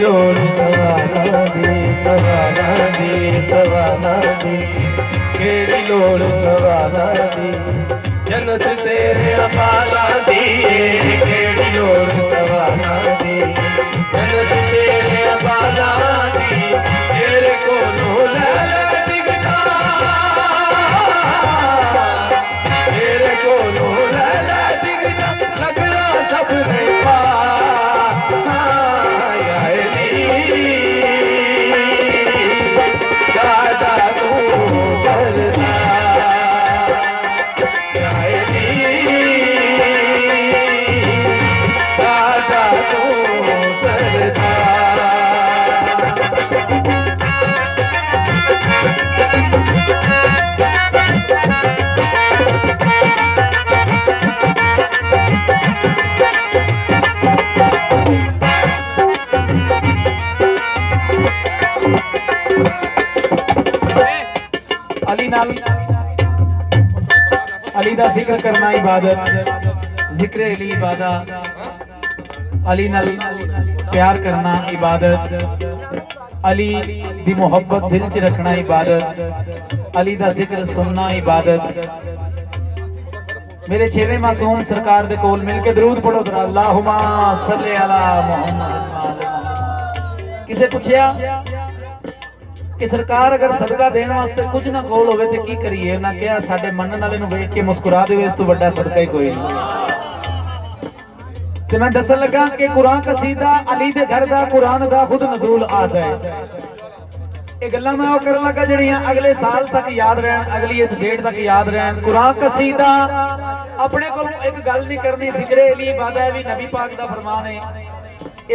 लोड़ सवाना दी सवाना दी सवाना दी केड़ी लोड़ सवाना दी जन्नत तेरे अपाला दी केड़ी लोड़ सवाना दी जन्नत तेरे अपाला दी तेरे कोलों ले ले टिकटा तेरे कोलों ले ले टिकटा लगना सबने पा अली दा जिक्र करना इबादत जिक्र अली इबादत अली नाल प्यार करना इबादत अली दी मोहब्बत दिल च रखना इबादत अली दा जिक्र सुनना इबादत। मेरे छेवें मासूम सरकार दे कोल मिलके दरूद पढ़ो जरा अल्लाहुम्मा सल्ली अला मुहम्मद। किसे पूछया कि सरकार अगर सदका देने वास्ते कुछ ना कोल होवे ते की करिए ना क्या साडे मनन वाले नु वेख के मुस्कुरा देवे इस तो बड़ा सदका ही कोई नहीं। ते मैं दसन लगा कि कुरान कसीदा अली दे घर दा कुरान दा खुद नज़ूल आता है। ये गल्लां मैं ओ करन लगा जड़ियां अगले साल तक याद रहन अगली इस डेट तक याद रहन। कुरान कसीदा अपने को एक गल नहीं करनी जिक्र अली इबादत है भी नबी पाक दा फरमान है।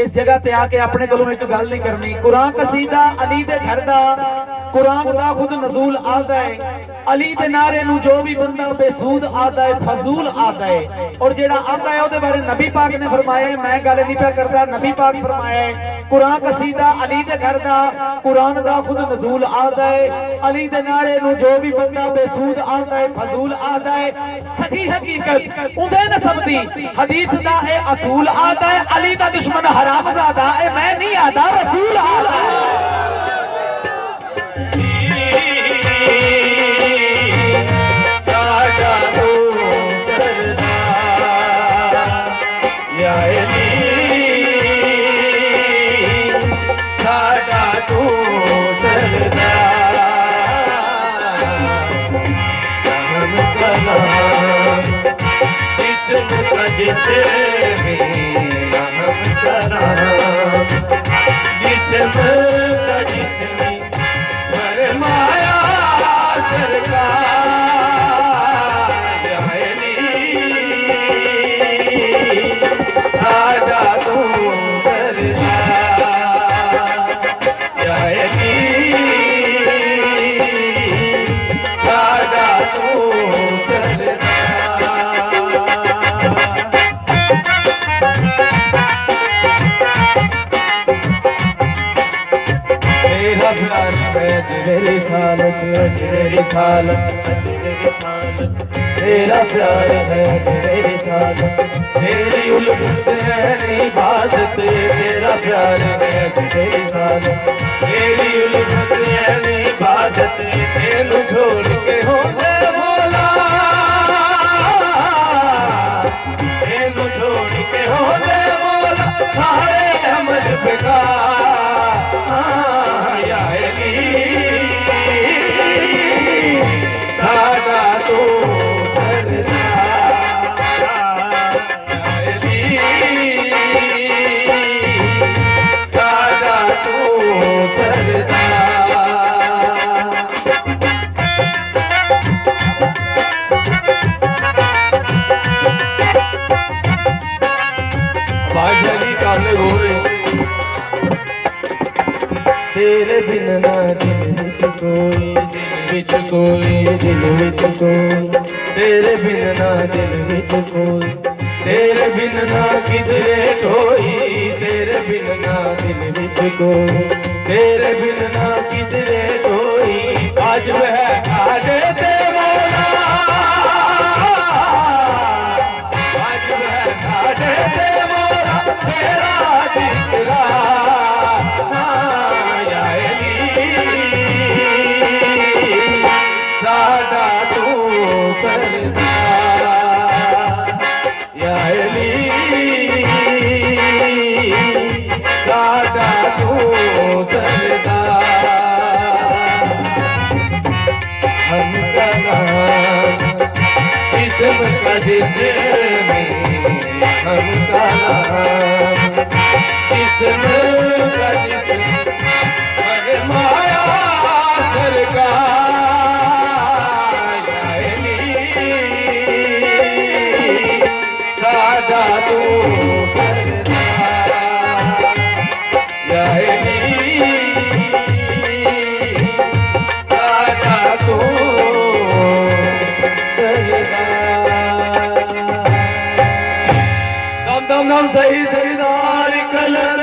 इस जगह ते आके अपने को एक गल नहीं करनी। कुरान कसीदा अली दे घर दा कुरान दा खुद नज़ूल आता है। अली दे नारे नु जो भी बंदा बेसूद आता है फजूल आता है और जेड़ा आता है ओदे बारे नबी पाक ने फरमाया है। मैं गल नहीं पे करदा नबी पाक फरमाया है कुरान कसीदा अली दे घर दा कुरान दा खुद नज़ूल आता है। अली दे नारे नु जो भी बंदा बेसूद आता है फजूल आता है। सही हकीकत उदे नसब दी हदीस दा ए असूल आता है। अली दा दुश्मन हरामजादा है मैं नहीं आता रसूल आता है। जिस्म का जिस्म फरमाया सरकार साडा तू सरदार साडा तू मेरी सालत मेरी सालत तेरा प्यार है मेरी सालत मेरी उल्फत है इबादत तेरा प्यार है मेरी सालत मेरी उल्फत है इबादत तेनू छोड़ के होंदे बोला तेनू छोड़ के होंदे बोला सारे अमल बेकार साडा तू सरदार साडा तू सरदार। बादशाह जी काले गोरे तेरे बिन ना दिल विच कोई दिल विच कोई तेरे बिन ना दिल विच कोई तेरे बिन ना किधरे कोई तेरे बिन ना दिल विच कोई तेरे बिन ना किधरे कोई वाजिब है साडे ते मौला वाजिब है साडे ते मौला तेरा जिक्र तू सरदार या अली साडा तू सरदार हम का नाम जिस्म का जिस्म हम का नाम जिस्म का जिस्म अरे माया सरकार या अली साडा तू सरदार या अली साडा तू दम दम सही सरदार कलर